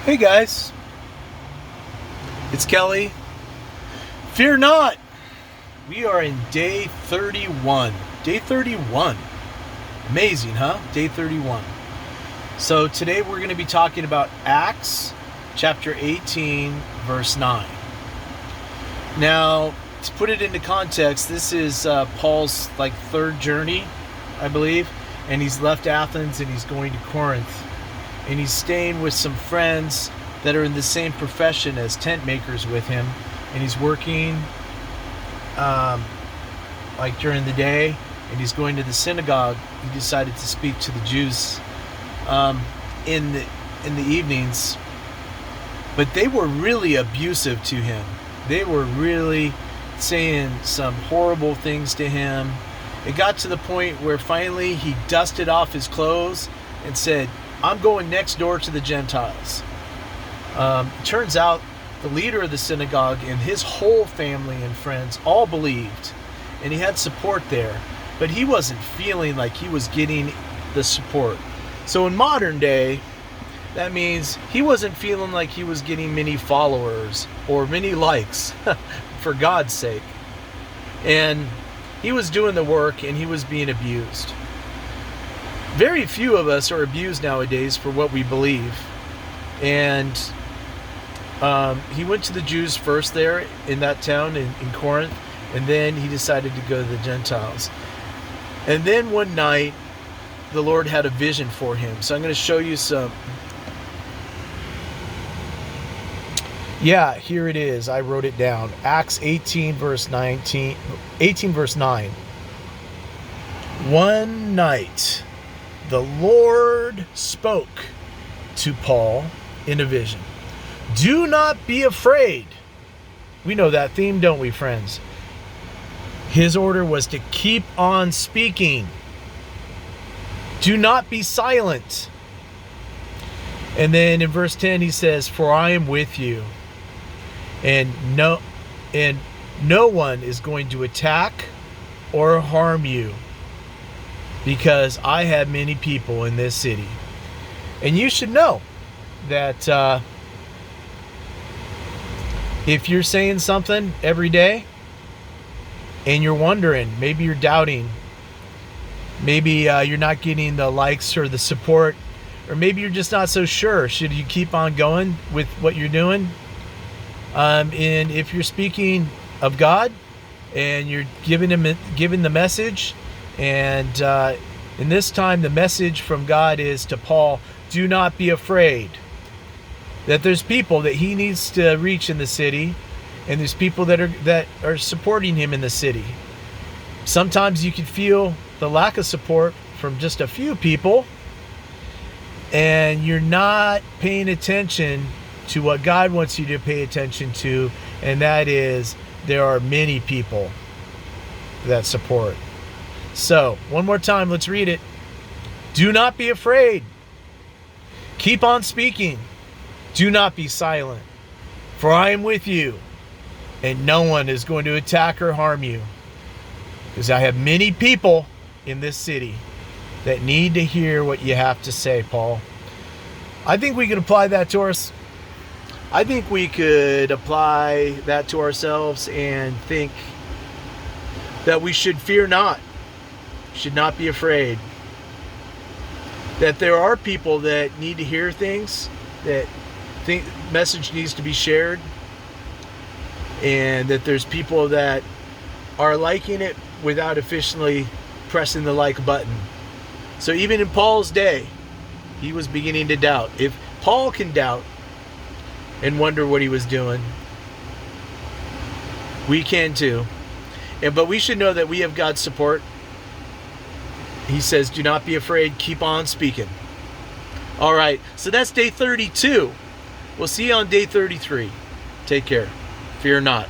Hey guys, it's Kelly. Fear not! We are in day 31. Day 31. Amazing, huh? Day 31. So today we're going to be talking about Acts chapter 18, verse 9. Now, to put it into context, this is Paul's third journey, I believe, and he's left Athens and he's going to Corinth. And he's staying with some friends that are in the same profession as tent makers with him. And he's working during the day, and he's going to the synagogue. He decided to speak to the Jews in the evenings. But they were really abusive to him. They were really saying some horrible things to him. It got to the point where finally he dusted off his clothes and said, "I'm going next door to the Gentiles." Turns out the leader of the synagogue and his whole family and friends all believed, and he had support there, but he wasn't feeling like he was getting the support. So in modern day, that means he wasn't feeling like he was getting many followers or many likes, for God's sake. And he was doing the work and he was being abused. Very few of us are abused nowadays for what we believe. And he went to the Jews first there in that town in Corinth, and then he decided to go to the Gentiles. And then one night, the Lord had a vision for him. So I'm going to show you some. Yeah, here it is. I wrote it down. Acts 18 verse 9. One night, the Lord spoke to Paul in a vision. Do not be afraid. We know that theme, don't we, friends? His order was to keep on speaking. Do not be silent. And then in verse 10 he says, "For I am with you, and no one is going to attack or harm you, because I have many people in this city." And you should know that if you're saying something every day and you're wondering, maybe you're doubting, maybe you're not getting the likes or the support, or maybe you're just not so sure, should you keep on going with what you're doing? And if you're speaking of God and you're giving the message, and in this time the message from God is to Paul, do not be afraid. That there's people that he needs to reach in the city, and there's people that are supporting him in the city. Sometimes you can feel the lack of support from just a few people, and you're not paying attention to what God wants you to pay attention to, and that is there are many people that support. So, one more time, let's read it. Do not be afraid. Keep on speaking. Do not be silent. For I am with you, and no one is going to attack or harm you. Because I have many people in this city that need to hear what you have to say, Paul. I think we can apply that to us. I think we could apply that to ourselves and think that we should fear not. Should not be afraid. That there are people that need to hear things, that think message needs to be shared, and that there's people that are liking it without officially pressing the like button. So even in Paul's day, he was beginning to doubt. If Paul can doubt and wonder what he was doing, we can too. But we should know that we have God's support. He says, do not be afraid, keep on speaking. All right, so that's day 32. We'll see you on day 33. Take care. Fear not.